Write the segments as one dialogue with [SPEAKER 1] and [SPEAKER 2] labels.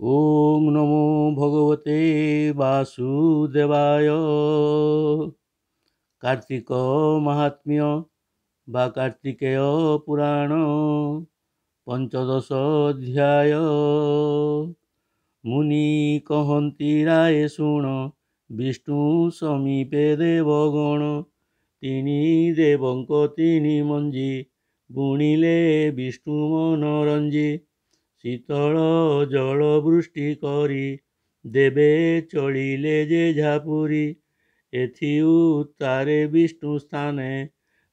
[SPEAKER 1] ओम नमो भगवते वासुदेवाय। कार्तिक महात्म्य बा कार्तिकेय पुराण पंचदश अध्याय। मुनि कहन्ति राय शुण, विष्णु समीपे देवगण। तिनि देवଙ୍କ तिनि मञ्जी, बुणिले विष्णु मनोरञ्जी। शीतल जल बृष्टि करी, देवे चलिले जे झापुरी। एथि उत्तारे विष्णु स्थाने,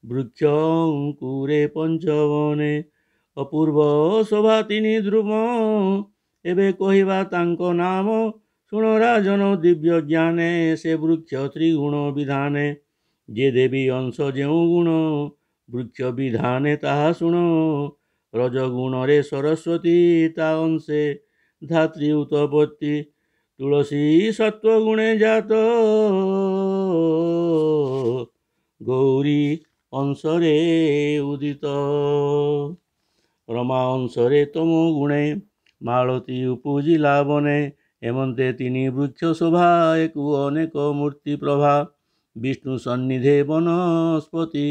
[SPEAKER 1] वृक्ष अंकुरे पंचवने। अपूर्व शोभा तिनि ध्रुव, एबे कहिबा तांको नाम। शुण राजन दिव्य ज्ञाने, से वृक्ष त्रिगुण विधाने। जे देवी अंश जेउ गुण, वृक्ष विधाने ताहा शुण। रजगुण रे सरस्वती, ता अंशे धात्री उत्पत्ति। तुलसी सत्वगुणे जात, गौरी अंशरे उदित। रमा अंशरे तमो गुणे, मालती उपजिला बने। एमंते तिनि वृक्ष शोभा, एकु अनेक मूर्ति प्रभा। विष्णु सन्निधे वनस्पति,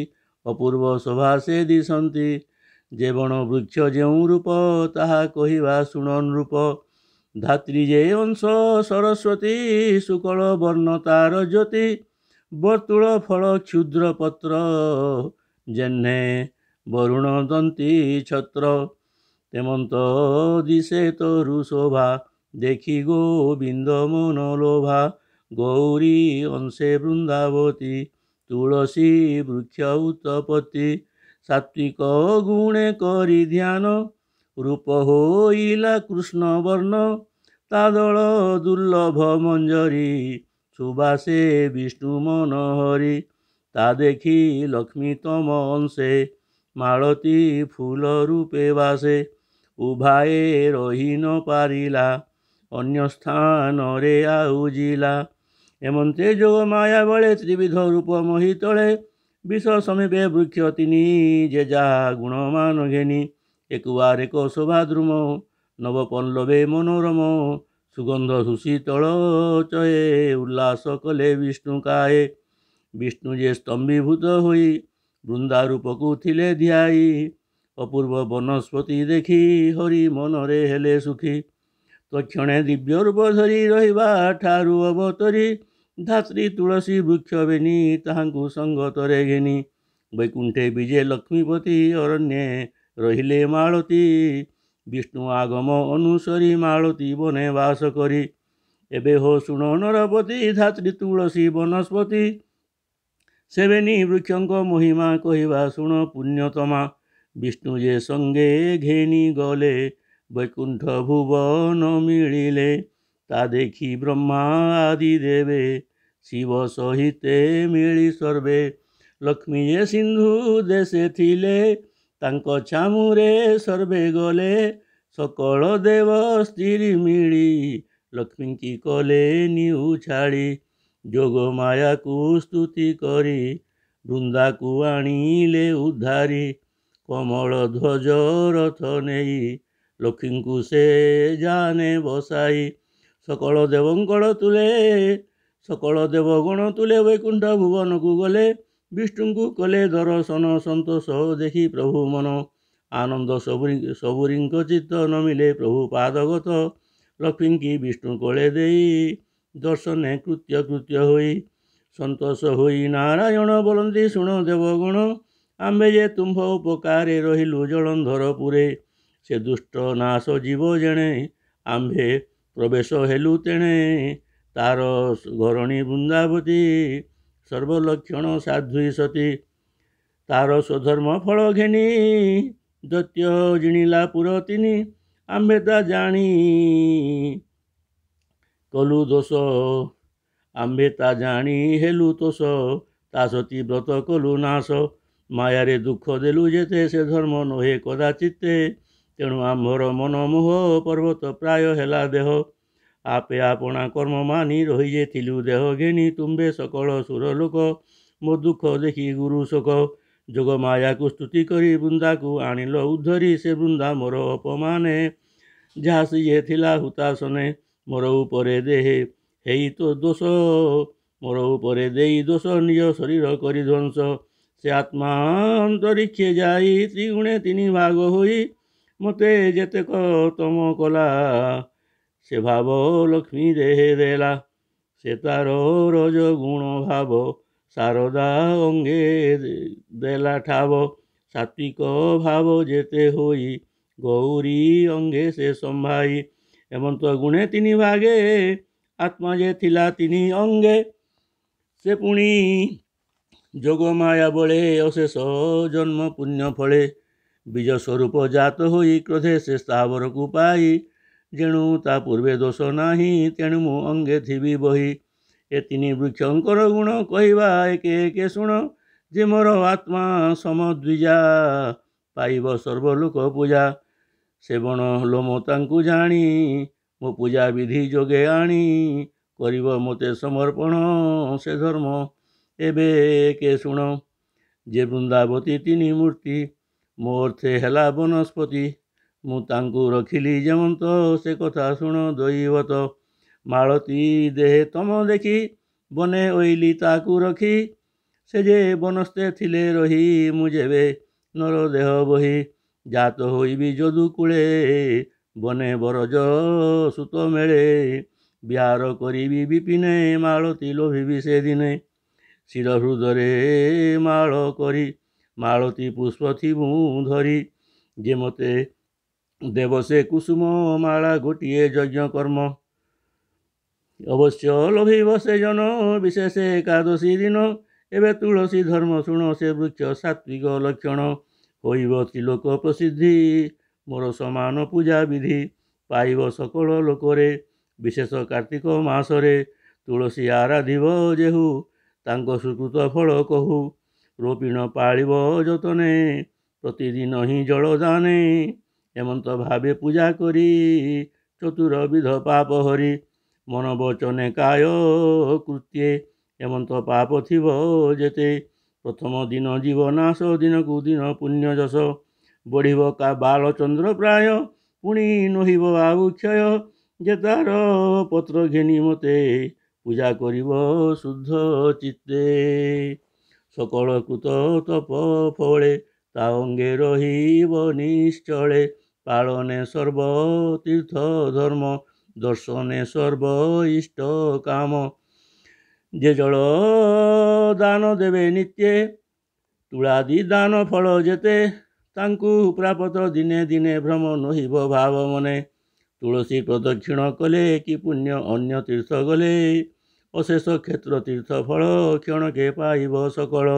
[SPEAKER 1] अपूर्व शोभा से दिशन्ति। जे बण वृक्ष जेउ रूप, ताहा कहिबा शुणन रूप। धात्री जे अंश सरस्वती, शुक्ल वर्ण तार ज्योति। वर्तुल फल क्षुद्र पत्र, जेह्ने वरुण दंती छत्र। तेमंत दिशे तरु शोभा, देखि गोविंद मन लोभा। गौरी अंशे वृंदावती, तुलसी वृक्ष उत्पत्ति। सात्विक गुणे करी ध्यान, रूप होइला कृष्ण वर्ण। तादल दुर्लभ मंजरी, सुबासे विष्णु मनोहरी। ता देखी लक्ष्मी तम अंशे, मालती फूल रूपे वासे। उभाए रही न पारिला, अन्य स्थान रे आउजिला। एमंते जोग माया बळे, त्रिविध रूप मोहि तळे। विष समीपे वृक्ष तिनि, जे जाहा गुणमान घेनी। एकुआर एक शोभा द्रुम, नव पल्लवे मनोरम। सुगंध सुशीतल चये, उल्लास कले विष्णु काये। विष्णु जे स्तंभीभूत होई, वृंदा रूपकु थिले ध्याई। अपूर्व वनस्पति देखी, हरि मनरे हेले सुखी। तक्षणे दिव्य रूप धरी, रहिबा ठारु अवतरी। धात्री तुलसी वृक्ष बेनी, ताहांकु संगतरे घेनी। वैकुंठे विजे लक्ष्मीपति, अरण्ये रहिले मालती। विष्णु आगम अनुसरी, मालती बने वास करी। एबे हो शुण नरपति, धात्री तुलसी वनस्पति। सेवेनी वृक्षंक महिमा, कहिबा शुण पुण्यतमा। विष्णु जे संगे घेनी गले, वैकुंठ भुवन मिलिले। ता देखी ब्रह्मा आदि देवे, शिव सहिते मिली सर्वे। लक्ष्मी जे सिंधु देशे थिले, तांको छामुरे सर्वे गले। सकल देव स्त्री मिली, लक्ष्मी की कले निउ छाड़ी। जोग माया को स्तुति करी, वृंदा को आनिले उद्धारी। कमल ध्वज रथ नेई, लक्ष्मी को से जाने बसाई। सकल देवंकड़ तुले, सकल देवगण तुले। वैकुंठ भुवन को गले, विष्णु को कले दर्शन। संतोष देखी प्रभु मन, आनंद सबुरींक चित्त न मिले। प्रभु पादगत, लक्ष्मी की विष्णु कले देई। दर्शने कृत्य कृत्य होई, संतोष होई नारायण बोलंती। शुण देवगण, आम्भे जे तुम्भ उपकारे रहिलु जलंधरपुरे। से दुष्ट नाश जीव जेणे, आम्भे प्रवेश हेलु तेणे। तार घरणी वृंदावती, सर्वलक्षण साध्वी सती। तार स्वधर्म फल घेनी, दैत्य जिणिला पुर तिनि। आम्भे ता जानी कलु दोष, आम्भे ता जानी हेलु तोष। ता सती व्रत कलु नाश, मायारे दुख देलु जेते। से धर्म नहे कदाचिते, तेणु आम्भर मन मोह। पर्वत प्राय हेला देह, आपे आपणा कर्म मानि रही जे थिलु देह घेनी। तुम्बे सकल सुर लोक, मो दुख देखी गुरु शोक। जोग माया को स्तुति करी, वृंदा को आनिल उद्धरी। से वृंदा मोर अपमाने, ଯାହା ସିଏ ଥିଲା ହୁତାସନେ ମୋର ଉପରେ ଦେହେ ହେଇ ତ ଦୋଷ ମୋର ଉପରେ ଦେଇ ଦୋଷ ନିଜ ଶରୀର କରି ଧ୍ୱଂସ ସେ ଆତ୍ମା ଅନ୍ତରିକ୍ଷେ ଯାଇ ତ୍ରିଗୁଣେ ତିନି ଭାଗ ହୋଇ ମୋତେ ଯେତେକ ତମ କଲା ସେ ଭାବ ଲକ୍ଷ୍ମୀ ଦେହେ ଦେଲା ସେ ତାର ରଜ ଗୁଣ ଭାବ ଶାରଦା ଅଙ୍ଗେ ଦେଲା ଠାବ ସାତ୍ବିକ ଭାବ ଯେତେ ହୋଇ ଗୌରୀ ଅଙ୍ଗେ ସେ ସମ୍ଭାଇ ଏମନ୍ତ ଗୁଣେ ତିନି ଭାଗେ ଆତ୍ମା ଯେ ଥିଲା ତିନି ଅଙ୍ଗେ ସେ ପୁଣି ଯୋଗ ମାୟା ବଳେ ଅଶେଷ ଜନ୍ମ ପୁଣ୍ୟ ଫଳେ ବୀଜ ସ୍ୱରୂପ ଜାତ ହୋଇ କ୍ରୋଧେ ସେ ସ୍ଥାବରକୁ ପାଇ ଯେଣୁ ତା ପୂର୍ବେ ଦୋଷ ନାହିଁ ତେଣୁ ମୁଁ ଅଙ୍ଗେ ଥିବି ବହି ଏ ତିନି ବୃକ୍ଷଙ୍କର ଗୁଣ କହିବା ଏକେ ଏକେ ଶୁଣ ଯେ ମୋର ଆତ୍ମା ସମଦ୍ୱିଜା ପାଇବ ସର୍ବଲୋକ ପୂଜା ସେ ବଣ ଲୋମ ତାଙ୍କୁ ଜାଣି ମୋ ପୂଜା ବିଧି ଯୋଗେ ଆଣି କରିବ ମୋତେ ସମର୍ପଣ ସେ ଧର୍ମ ଏବେ କେ ଶୁଣ ଯେ ବୃନ୍ଦାବତୀ ତିନି ମୂର୍ତ୍ତି ମୋ ଅର୍ଥେ ହେଲା ବନସ୍ପତି ମୁଁ ତାଙ୍କୁ ରଖିଲି ଯେମନ୍ତ ସେ କଥା ଶୁଣ ଦୈବତ ମାଳତୀ ଦେହେ ତମ ଦେଖି ବନେ ଓଇଲି ତାକୁ ରଖି ସେ ଯେ ବନସ୍ତେ ଥିଲେ ରହି ମୁଁ ଯେବେ ନର ଦେହ ବହି ଜାତ ହୋଇବି ଯଦୁ କୂଳେ ବନେ ବରଜ ସୁତ ମେଳେ ବିହାର କରିବି ବିପିନେ ମାଳତୀ ଲୋଭିବି ସେ ଦିନେ ଶିର ହୃଦରେ ମାଳ କରି ମାଳତୀ ପୁଷ୍ପ ଥିବୁ ଧରି ଯେ ମୋତେ ଦେବ ସେ କୁସୁମ ମାଳା ଗୋଟିଏ ଯଜ୍ଞ କର୍ମ ଅବଶ୍ୟ ଲୋଭିବ ସେ ଜନ ବିଶେଷ ଏକାଦଶୀ ଦିନ ଏବେ ତୁଳସୀ ଧର୍ମ ଶୁଣ ସେ ବୃକ୍ଷ ସାତ୍ବିକ ଲକ୍ଷଣ ହୋଇବ ତ୍ରିଲୋକ ପ୍ରସିଦ୍ଧି ମୋର ସମାନ ପୂଜା ବିଧି ପାଇବ ସକଳ ଲୋକରେ ବିଶେଷ କାର୍ତ୍ତିକ ମାସରେ ତୁଳସୀ ଆରାଧିବ ଯେହୁ ତାଙ୍କ ସୁକୃତ ଫଳ କହୁ ରୋପିଣ ପାଳିବ ଯତନେ ପ୍ରତିଦିନ ହିଁ ଜଳଦାନେ ଏମନ୍ତ ଭାବେ ପୂଜା କରି ଚତୁରବିଧ ପାପ ହରି ମନ ବଚନେ କାୟ କୃତ୍ୟେ ଏମନ୍ତ ପାପ ଥିବ ଯେତେ ପ୍ରଥମ ଦିନ ଜୀବ ନାଶ ଦିନକୁ ଦିନ ପୁଣ୍ୟ ଯଶ ବଢ଼ିବ କା ବାଳଚନ୍ଦ୍ର ପ୍ରାୟ ପୁଣି ନହିବ ଆଉ କ୍ଷୟ ଯେ ତାର ପତ୍ର ଘେନି ମୋତେ ପୂଜା କରିବ ଶୁଦ୍ଧ ଚିତ୍ତେ ସକଳ କୃତ ତପ ଫଳେ ତା ଅଙ୍ଗେ ରହିବ ନିଶ୍ଚଳେ ପାଳନେ ସର୍ବ ତୀର୍ଥ ଧର୍ମ ଦର୍ଶନେ ସର୍ବ ଇଷ୍ଟ କାମ ଯେ ଜଳ ଦାନ ଦେବେ ନିତ୍ୟେ ତୁଳାଦି ଦାନ ଫଳ ଯେତେ ତାଙ୍କୁ ପ୍ରାପତ ଦିନେ ଦିନେ ଭ୍ରମ ନହିବ ଭାବ ମନେ ତୁଳସୀ ପ୍ରଦକ୍ଷିଣ କଲେ କି ପୁଣ୍ୟ ଅନ୍ୟ ତୀର୍ଥ ଗଲେ ଅଶେଷ କ୍ଷେତ୍ର ତୀର୍ଥ ଫଳ କ୍ଷଣକେ ପାଇବ ସକଳ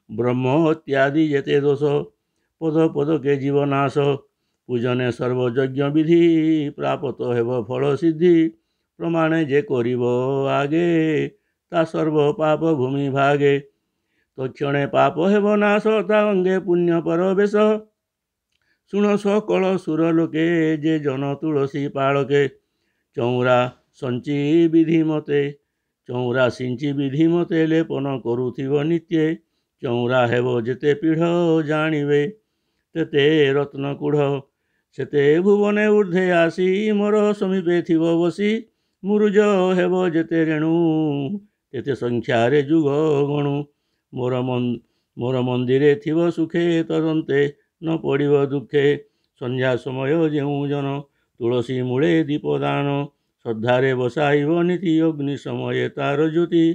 [SPEAKER 1] ବ୍ରହ୍ମ ଇତ୍ୟାଦି ଯେତେ ଦୋଷ ପଦ ପଦକେ ଜୀବନାଶ ପୂଜନେ ସର୍ବଯଜ୍ଞ ବିଧି ପ୍ରାପତ ହେବ ଫଳ ସିଦ୍ଧି ପ୍ରମାଣେ ଯେ କରିବ ଆଗେ ତା ସର୍ବ ପାପ ଭୂମି ଭାଗେ ତକ୍ଷଣେ ପାପ ହେବ ନାଶ ତା ଅଙ୍ଗେ ପୁଣ୍ୟ ପରବେଶ ଶୁଣ ସକଳ ସୁର ଲୋକେ ଯେ ଜନ ତୁଳସୀ ପାଳକେ ଚଉରା ସଞ୍ଚି ବିଧି ମତେ ଚଉରା ସିଞ୍ଚି ବିଧି ମତେ ଲେପନ କରୁଥିବ ନିତ୍ୟେ ଚଉରା ହେବ ଯେତେ ପିଢ଼ ଜାଣିବେ ତେତେ ରତ୍ନ କୁଢ଼ ସେତେ ଭୁବନେ ଊର୍ଦ୍ଧ୍ୱେ ଆସି ମୋର ସମୀପେ ଥିବ ବସି ମୁରୁଜ ହେବ ଯେତେ ରେଣୁ ତେତେ ସଂଖ୍ୟାରେ ଯୁଗ ଗଣୁ ମୋର ମନ୍ଦିରେ ଥିବ ସୁଖେ ତଦନ୍ତେ ନ ପଡ଼ିବ ଦୁଃଖେ ସନ୍ଧ୍ୟା ସମୟ ଯେଉଁ ଜନ ତୁଳସୀ ମୂଳେ ଦୀପଦାନ ଶ୍ରଦ୍ଧାରେ ବସାଇବ ନୀତି ଅଗ୍ନି ସମୟେ ତାର ଜ୍ୟୋତି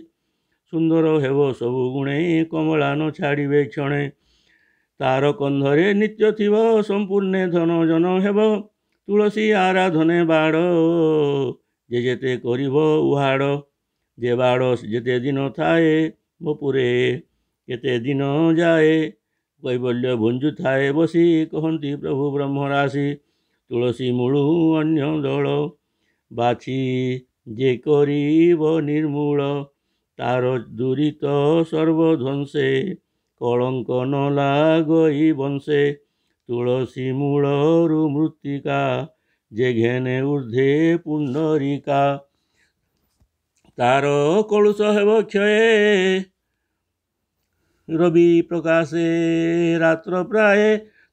[SPEAKER 1] ସୁନ୍ଦର ହେବ ସବୁ ଗୁଣେ କମଳା ନ ଛାଡ଼ିବେ କ୍ଷଣେ ତାର କନ୍ଧରେ ନିତ୍ୟ ଥିବ ସମ୍ପୂର୍ଣ୍ଣେ ଧନ ଜନ ହେବ ତୁଳସୀ ଆରାଧନେ ବାଡ଼ ଯେ ଯେତେ କରିବ ଉହାଡ଼ ଯେ ବାଡ଼ ଯେତେ ଦିନ ଥାଏ ବପୁରେ କେତେ ଦିନ ଯାଏ କୈବଲ୍ୟ ଭୁଞ୍ଜୁ ଥାଏ ବସି କହନ୍ତି ପ୍ରଭୁ ବ୍ରହ୍ମରାଶି ତୁଳସୀ ମୂଳୁ ଅନ୍ୟ ଦଳ ବାଛି ଯେ କରିବ ନିର୍ମୂଳ ତାର ଦୁରିତ ସର୍ବଧ୍ୱଂସେ କଳଙ୍କ ନ ଲାଗଇ ବଂଶେ ତୁଳସୀ ମୂଳରୁ ମୃତ୍ତିକା ଯେ ଘେନେ ଊର୍ଦ୍ଧ୍ୱେ ପୁଣ୍ଡରିକା ତାର କଳୁଷ ହେବ କ୍ଷୟେ ରବି ପ୍ରକାଶେ ରାତ୍ର ପ୍ରାୟ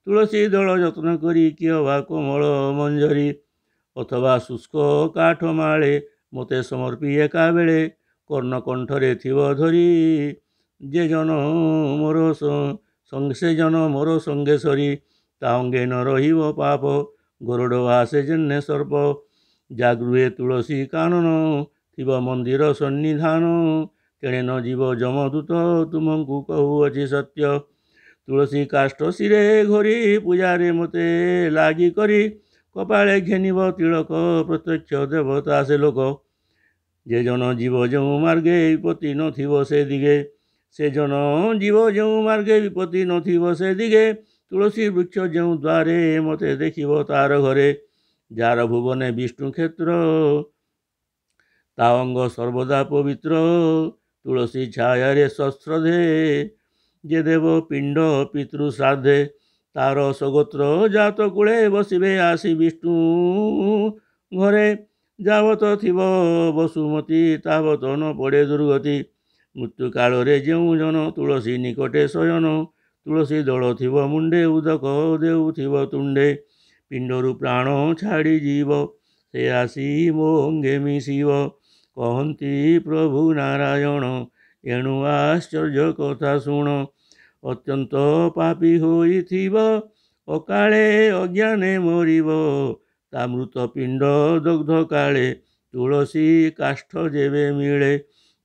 [SPEAKER 1] ତୁଳସୀ ଦଳ ଯତ୍ନ କରି କିଏ ବା କୋମଳ ମଞ୍ଜରୀ ଅଥବା ଶୁଷ୍କ କାଠ ମାଳେ ମୋତେ ସମର୍ପି ଏକାବେଳେ କର୍ଣ୍ଣକଣ୍ଠରେ ଥିବ ଧରି ସେ ଜନ ମୋର ସଙ୍ଗେ ସରି ତା ଅଙ୍ଗେ ନ ରହିବ ପାପ ଗରୁଡ଼ ଆସେ ଯେନେ ସର୍ପ ଜାଗୃହେ ତୁଳସୀ କାନନ ଥିବ ମନ୍ଦିର ସନ୍ନିଧାନ ତେଣେ ନ ଯିବ ଯମଦୂତ ତୁମକୁ କହୁଅଛି ସତ୍ୟ ତୁଳସୀ କାଷ୍ଠ ଶିରେ ଘୋରି ପୂଜାରେ ମୋତେ ଲାଗି କରି କପାଳେ ଘେନିବ ତିଳକ ପ୍ରତ୍ୟକ୍ଷ ଦେବତା ସେ ଲୋକ ଯେ ଜନ ଯିବ ଯେଉଁ ମାର୍ଗେ ବିପତ୍ତି ନଥିବ ସେ ଦିଗେ ସେ ଜନ ଯିବ ଯେଉଁ ମାର୍ଗେ ବିପତ୍ତି ନଥିବ ସେ ଦିଗେ ତୁଳସୀ ବୃକ୍ଷ ଯେଉଁ ଦ୍ୱାରେ ମୋତେ ଦେଖିବ ତାର ଘରେ ଯାର ଭୁବନେ ବିଷ୍ଣୁ କ୍ଷେତ୍ର ତା ଅଙ୍ଗ ସର୍ବଦା ପବିତ୍ର ତୁଳସୀ ଛାୟାରେ ଶସ୍ତ୍ରଧେ ଯେ ଦେବ ପିଣ୍ଡ ପିତୃ ଶ୍ରାଦ୍ଧେ ତାର ସଗୋତ୍ର ଜାତ କୂଳେ ବସିବେ ଆସି ବିଷ୍ଣୁ ଘରେ ଯାବତ ଥିବ ବସୁମତୀ ତାବତ ନ ପଡ଼େ ଦୁର୍ଗତି ମୃତ୍ୟୁ କାଳରେ ଯେଉଁ ଜନ ତୁଳସୀ ନିକଟେ ଶୟନ ତୁଳସୀ ଦଳ ଥିବ ମୁଣ୍ଡେ ଉଦକ ଦେଉଥିବ ତୁଣ୍ଡେ ପିଣ୍ଡରୁ ପ୍ରାଣ ଛାଡ଼ିଯିବ ସେ ଆସି ମୋ ଅଙ୍ଗେ ମିଶିବ କହନ୍ତି ପ୍ରଭୁ ନାରାୟଣ ଏଣୁ ଆଶ୍ଚର୍ଯ୍ୟ କଥା ଶୁଣ ଅତ୍ୟନ୍ତ ପାପୀ ହୋଇଥିବ ଅକାଳେ ଅଜ୍ଞାନେ ମରିବ ତା ମୃତ ପିଣ୍ଡ ଦଗ୍ଧ କାଳେ ତୁଳସୀ କାଷ୍ଠ ଯେବେ ମିଳେ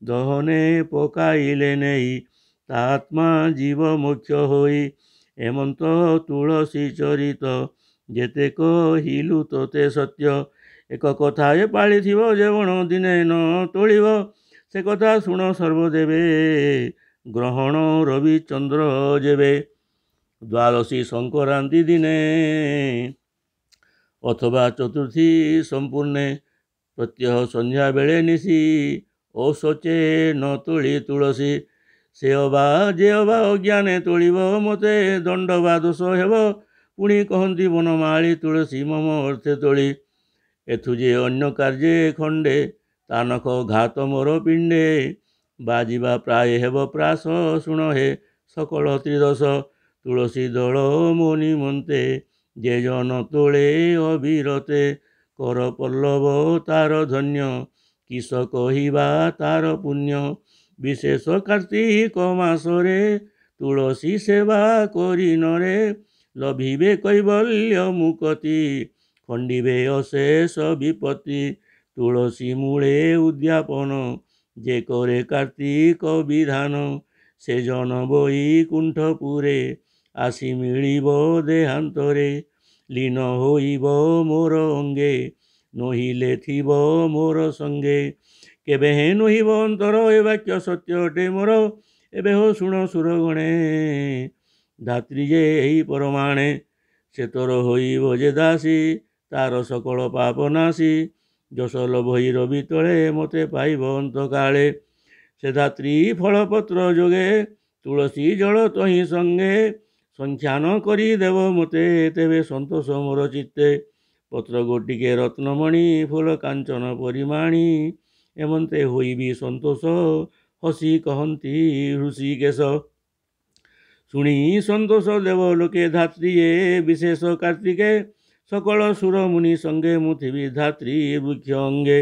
[SPEAKER 1] ଦହନେ ପକାଇଲେ ନେଇ ତା ଆତ୍ମା ଜୀବ ମୋକ୍ଷ ହୋଇ ଏମନ୍ତ ତୁଳସୀ ଚରିତ ଯେତେ କହିଲୁ ତୋତେ ସତ୍ୟ ଏକ କଥା ଏ ପାଳିଥିବ ଯେବଣ ଦିନେ ନ ତୋଳିବ ସେ କଥା ଶୁଣ ସର୍ବଦେବେ ଗ୍ରହଣ ରବିଚନ୍ଦ୍ର ଯେବେ ଦ୍ୱାଦଶୀ ସଂକ୍ରାନ୍ତି ଦିନେ ଅଥବା ଚତୁର୍ଥୀ ସମ୍ପୂର୍ଣ୍ଣେ ପ୍ରତ୍ୟହ ସନ୍ଧ୍ୟା ବେଳେ ନିଶି ଔଷଚେ ନ ତୋଳି ତୁଳସୀ ଯେ ଅବା ଅଜ୍ଞାନେ ତୋଳିବ ମୋତେ ଦଣ୍ଡ ବା ଦୋଷ ହେବ ପୁଣି କହନ୍ତି ବନମାଳୀ ତୁଳସୀ ମମ ଅର୍ଥେ ତୋଳି ଏଥୁ ଯେ ଅନ୍ୟ କାର୍ଯ୍ୟ ଖଣ୍ଡେ ତା ନଖ ଘାତ ମୋର ପିଣ୍ଡେ ବାଜିବା ପ୍ରାୟ ହେବ ପ୍ରାସ ଶୁଣ ହେ ସକଳ ତ୍ରିଦଶ ତୁଳସୀ ଦଳ ମୋ ନିମନ୍ତେ ଯେ ଜନ ତୋଳେ ଅବିରତେ କର ପଲ୍ଲବ ତାର ଧନ୍ୟ କିସ କହିବା ତାର ପୁଣ୍ୟ ବିଶେଷ କାର୍ତ୍ତିକ ମାସରେ ତୁଳସୀ ସେବା କରି ନରେ ଲଭିବେ କୈବଲ୍ୟ ମୁକତି ଖଣ୍ଡିବେ ଅଶେଷ ବିପତ୍ତି ତୁଳସୀ ମୂଳେ ଉଦ୍ଯାପନ ଯେ କରେ କାର୍ତ୍ତିକ ବିଧାନ ସେ ଜନ ବୈକୁଣ୍ଠପୁରେ ଆସି ମିଳିବ ଦେହାନ୍ତରେ ଲୀନ ହୋଇବ ମୋର ଅଙ୍ଗେ ନୋହିଲେ ଥିବ ମୋର ସଙ୍ଗେ କେବେ ହେ ନୋହିବ ଅନ୍ତର ଏ ବାକ୍ୟ ସତ୍ୟ ଅଟେ ମୋର ଏବେ ହୋ ଶୁଣ ସୁରଗଣେ ଧାତ୍ରୀ ଯେ ଏହି ପରମାଣେ ସେ ତୋର ହୋଇବ ଯେ ଦାସୀ ତାର ସକଳ ପାପ ନାଶୀ ଯଶ ଲୋଭଇ ରବି ତଳେ ମୋତେ ପାଇବ ଅନ୍ତକାଳେ ସେ ଧାତ୍ରୀ ଫଳପତ୍ର ଯୋଗେ ତୁଳସୀ ଜଳ ତହିଁ ସଙ୍ଗେ ସଂଖ୍ୟାନ କରି ଦେବ ମୋତେ ତେବେ ସନ୍ତୋଷ ମୋର ଚିତ୍ତେ ପତ୍ର ଗୋଟିକେ ରତ୍ନମଣି ଫୁଲ କାଞ୍ଚନ ପରିମାଣୀ ଏମନ୍ତେ ହୋଇବି ସନ୍ତୋଷ ହସି କହନ୍ତି ହୃଷିକେଶ ଶୁଣି ସନ୍ତୋଷ ଦେବ ଲୋକେ ଧାତ୍ରୀ ଏ ବିଶେଷ କାର୍ତ୍ତିକେ ସକଳ ସୁର ମୁନି ସଙ୍ଗେ ମୁଁ ଥିବି ଧାତ୍ରୀ ବୃକ୍ଷ ଅଙ୍ଗେ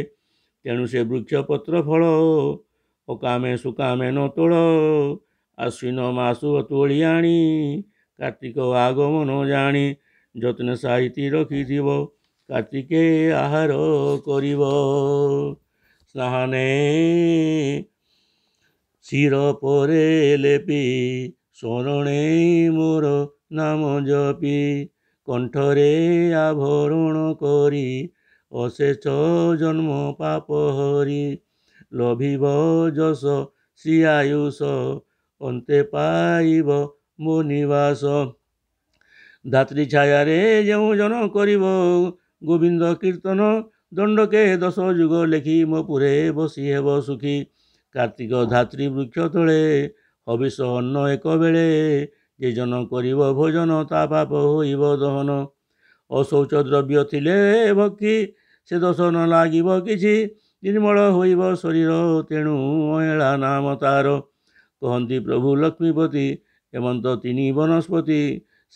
[SPEAKER 1] ତେଣୁ ସେ ବୃକ୍ଷ ପତ୍ର ଫଳ ଅକାମେ ସୁକାମେ ନ ତୋଳ ଆଶ୍ୱିନ ମାସୁ ତୋଳି ଆଣି କାର୍ତ୍ତିକ ଆଗମନ ଜାଣି ଯତ୍ନ ସାଇତି ରଖିଥିବ କାର୍ତ୍ତିକେ ଆହାର କରିବ ସ୍ନାହାନେ ଶିର ପରେ ଲେପି ଶରଣେ ମୋର ନାମ ଜପି କଣ୍ଠରେ ଆଭରଣ କରି ଅଶେଷ ଜନ୍ମ ପାପ ହରି ଲଭିବ ଯଶ ଶ୍ରୀ ଆୟୁଷ ଅନ୍ତେ ପାଇବ ମୋ ନିବାସ ଧାତ୍ରୀ ଛାୟାରେ ଯେଉଁ ଜନ କରିବ ଗୋବିନ୍ଦ କୀର୍ତ୍ତନ ଦଣ୍ଡକେ 10 ଯୁଗ ଲେଖି ମୋ ପୁରେ ବସି ହେବ ସୁଖୀ କାର୍ତ୍ତିକ ଧାତ୍ରୀ ବୃକ୍ଷ ତଳେ ହବିଷ ଅନ୍ନ ଏକ ବେଳେ ଯେ ଜନ କରିବ ଭୋଜନ ତା ପାପ ହୋଇବ ଦହନ ଅଶୌଚ ଦ୍ରବ୍ୟ ଥିଲେ ଭକ୍ତି ସେ ଦୋଷ ନ ଲାଗିବ କିଛି ନିର୍ମଳ ହୋଇବ ଶରୀର ତେଣୁ ଅହେଳା ନାମ ତାର କହନ୍ତି ପ୍ରଭୁ ଲକ୍ଷ୍ମୀପତି ହେମନ୍ତ 3 ବନସ୍ପତି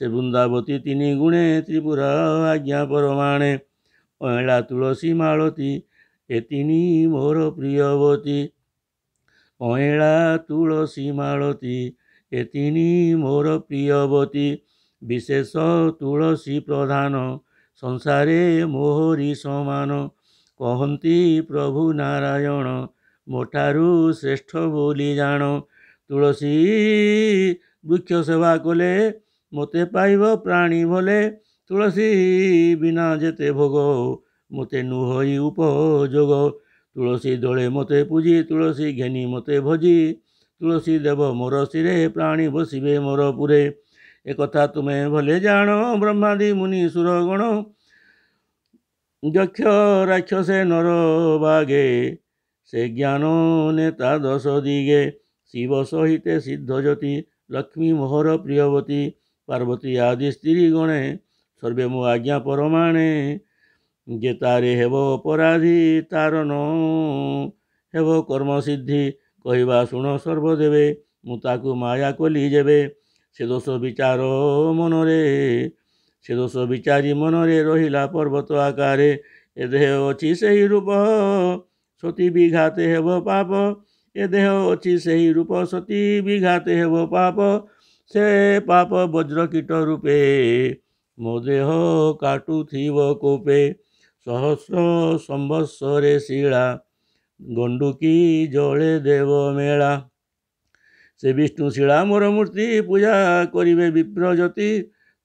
[SPEAKER 1] ସେ ବୃନ୍ଦାବତୀ 3 ଗୁଣେ ତ୍ରିପୁରା ଆଜ୍ଞା ପରମାଣେ ଅଁଳା ତୁଳସୀ ମାଳତୀ ଏ ତିନି ମୋର ପ୍ରିୟବତୀ। ଅଁଳା ତୁଳସୀ ମାଳତୀ ଏ ତିନି ମୋର ପ୍ରିୟବତୀ। ବିଶେଷ ତୁଳସୀ ପ୍ରଧାନ ସଂସାରେ ମୋହରି ସମାନ। କହନ୍ତି ପ୍ରଭୁ ନାରାୟଣ ମୋଠାରୁ ଶ୍ରେଷ୍ଠ ବୋଲି ଜାଣ। ତୁଳସୀ ବୃକ୍ଷ ସେବା କଲେ ମୋତେ ପାଇବ ପ୍ରାଣୀ ଭଲେ। ତୁଳସୀ ବିନା ଯେତେ ଭୋଗ ମୋତେ ନୁହଇ ଉପଯୋଗ। ତୁଳସୀ ଦଳେ ମୋତେ ପୂଜି ତୁଳସୀ ଘେନି ମୋତେ ଭଜି। ତୁଳସୀ ଦେବ ମୋର ଶିରେ ପ୍ରାଣୀ ବସିବେ ମୋର ପୁରେ। ଏକଥା ତୁମେ ଭଲେ ଜାଣ ବ୍ରହ୍ମାଦି ମୁନି ସୁରଗଣ। ଯକ୍ଷ ରାକ୍ଷସେ ନର ବାଗେ ସେ ଜ୍ଞାନ ନେତା ଦଶ ଦିଗେ। ଶିବ ସହିତେ ସିଦ୍ଧ ଜ୍ୟୋତି ଲକ୍ଷ୍ମୀ ମୋହର ପ୍ରିୟବତୀ। ପାର୍ବତୀ ଆଦି ସ୍ତ୍ରୀ ଗଣେ ସର୍ବେ ମୋ ଆଜ୍ଞା ପରମାଣେ। ଯେ ତାରେ ହେବ ଅପରାଧୀ ତାର ନ ହେବ କର୍ମ ସିଦ୍ଧି। କହିବା ଶୁଣ ସର୍ବଦେବେ ମୁଁ ତାକୁ ମାୟା କଲି ଯେବେ। ସେ ଦୋଷ ବିଚାର ମନରେ ସେ ଦୋଷ ବିଚାରି ମନରେ ରହିଲା ପର୍ବତ ଆକାରେ। ଏ ଦେହ ଅଛି ସେହି ରୂପ ସତୀ ବିଘାତେ ହେବ ପାପ। ଏ ଦେହ ଅଛି ସେହି ରୂପ ସତୀ ବିଘାତେ ହେବ ପାପ। ସେ ପାପ ବଜ୍ର କୀଟ ରୂପେ ମୋ ଦେହ କାଟୁଥିବ କୋପେ। ସହସ୍ର ସମ୍ବତ୍ସରେ ଶିଳା ଗଣ୍ଡୁକି ଜଳେ ଦେବ ମେଳା। ସେ ବିଷ୍ଣୁ ଶିଳା ମୋର ମୂର୍ତ୍ତି ପୂଜା କରିବେ ବିପ୍ର ଜ୍ୟୋତି।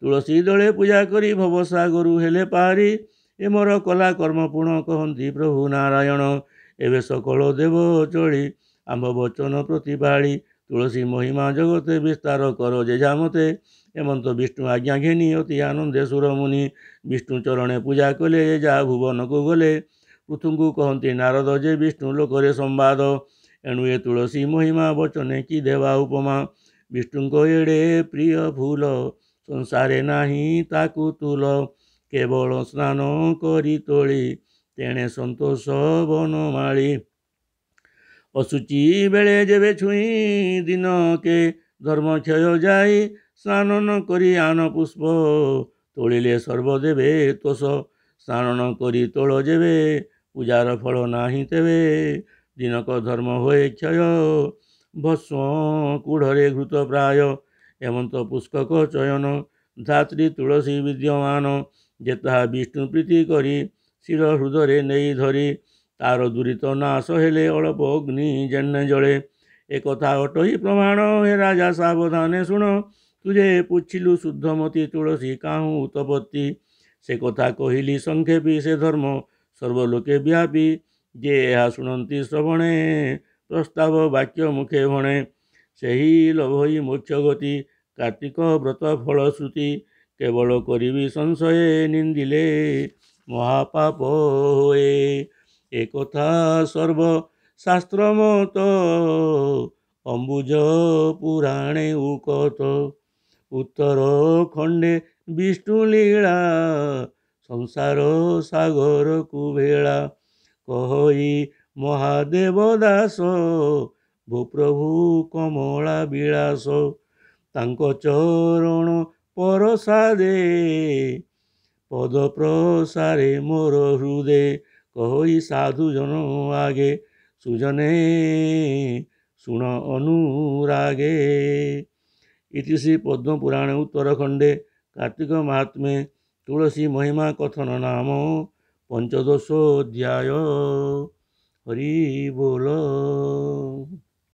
[SPEAKER 1] ତୁଳସୀ ଦଳେ ପୂଜା କରି ଭବସାଗରୁ ହେଲେ ପାରି। ଏ ମୋର କଲା କର୍ମ ପୁଣ କହନ୍ତି ପ୍ରଭୁ ନାରାୟଣ। ଏବେ ସକଳ ଦେବ ଚଳି ଆମ୍ଭ ବଚନ ପ୍ରତିପାଳି। ତୁଳସୀ ମହିମା ଜଗତେ ବିସ୍ତାର କର ଯେଝା ମତେ। ଏମନ୍ତ ବିଷ୍ଣୁ ଆଜ୍ଞା ଘେନି ଅତି ଆନନ୍ଦେ ସୁରମୁନି। ବିଷ୍ଣୁ ଚରଣେ ପୂଜା କଲେ ଯା ଭୁବନକୁ ଗଲେ। ପୃଥୁଙ୍କୁ କହନ୍ତି ନାରଦ ଯେ ବିଷ୍ଣୁ ଲୋକରେ ସମ୍ବାଦ। ଏଣୁ ଏ ତୁଳସୀ ମହିମା ବଚନେ କି ଦେବା ଉପମା। ବିଷ୍ଣୁଙ୍କ ଏଡ଼େ ପ୍ରିୟ ଫୁଲ ସଂସାରେ ନାହିଁ ତାକୁ ତୁଲ। କେବଳ ସ୍ନାନ କରି ତୋଳି ତେଣେ ସନ୍ତୋଷ ବନମାଳି। ଅଶୁଚି ବେଳେ ଯେବେ ଛୁଇଁ ଦିନକେ ଧର୍ମକ୍ଷୟ ଯାଇ। ସ୍ନାନ ନ କରି ଆନ ପୁଷ୍ପ ତୋଳିଲେ ସର୍ବଦେବେ ତୋଷ। ସ୍ନାନ ନ କରି ତୋଳ ଯେବେ ପୂଜାର ଫଳ ନାହିଁ ତେବେ। ଦିନକ ଧର୍ମ ହୁଏ କ୍ଷୟ ଭସ୍ମ କୁଢ଼ରେ ଘୃତ ପ୍ରାୟ। ଏମନ୍ତ ପୁଷ୍କକ ଚୟନ ଧାତ୍ରୀ ତୁଳସୀ ବିଦ୍ୟମାନ। ଯେ ତାହା ବିଷ୍ଣୁ ପ୍ରୀତି କରି ଶିର ହୃଦରେ ନେଇ ଧରି। ତାର ଦୁରିତ ନାଶ ହେଲେ ଅଳ୍ପ ଅଗ୍ନି ଯେନେ ଜଳେ। ଏକଥା ଅଟହି ପ୍ରମାଣ ହେ ରାଜା ସାବଧାନେ ଶୁଣ। ତୁଝେ ପୁଛିଲୁ ଶୁଦ୍ଧମତି ତୁଳସୀ କାହୁଁ ଉତପତ୍ତି। ସେ କଥା କହିଲି ସଂକ୍ଷେପୀ ସେ ଧର୍ମ ସର୍ବଲୋକେ ବ୍ୟାପୀ। ଯେ ଏହା ଶୁଣନ୍ତି ଶ୍ରବଣେ ପ୍ରସ୍ତାବ ବାକ୍ୟ ମୁଖେ ଭଣେ। ସେହି ଲଭଇ ମୋକ୍ଷ ଗତି କାର୍ତ୍ତିକ ବ୍ରତ ଫଳ ଶ୍ରୁତି। କେବଳ କରିବି ସଂଶୟ ନିନ୍ଦିଲେ ମହାପାପ ହୁଏ। ଏକଥା ସର୍ବ ଶାସ୍ତ୍ର ମତ ଅମ୍ବୁଜ ପୁରାଣେ ଉକତ। ଉତ୍ତର ଖଣ୍ଡେ ବିଷ୍ଣୁ ଲୀଳା ସଂସାର ସାଗରକୁ ଭେଳା। କହଇ ମହାଦେବ ଦାସ ଭୂପ୍ରଭୁ କମଳା ବିଳାସ। ତାଙ୍କ ଚରଣ ପରସାଦେ ପଦ ପ୍ରସାରେ ମୋର ହୃଦେ। କହଇ ସାଧୁ ଜନ ଆଗେ ସୁଜନେ ଶୁଣ ଅନୁରାଗେ। ଇତି ଶ୍ରୀ ପଦ୍ମ ପୁରାଣେ ଉତ୍ତରଖଣ୍ଡେ କାର୍ତ୍ତିକ ମାହାତ୍ମ୍ये ତୁଳସୀ ମହିମା କଥନ ନାମ ପଞ୍ଚଦଶୋଧ୍ୟାୟ। ହରି ବୋଲ।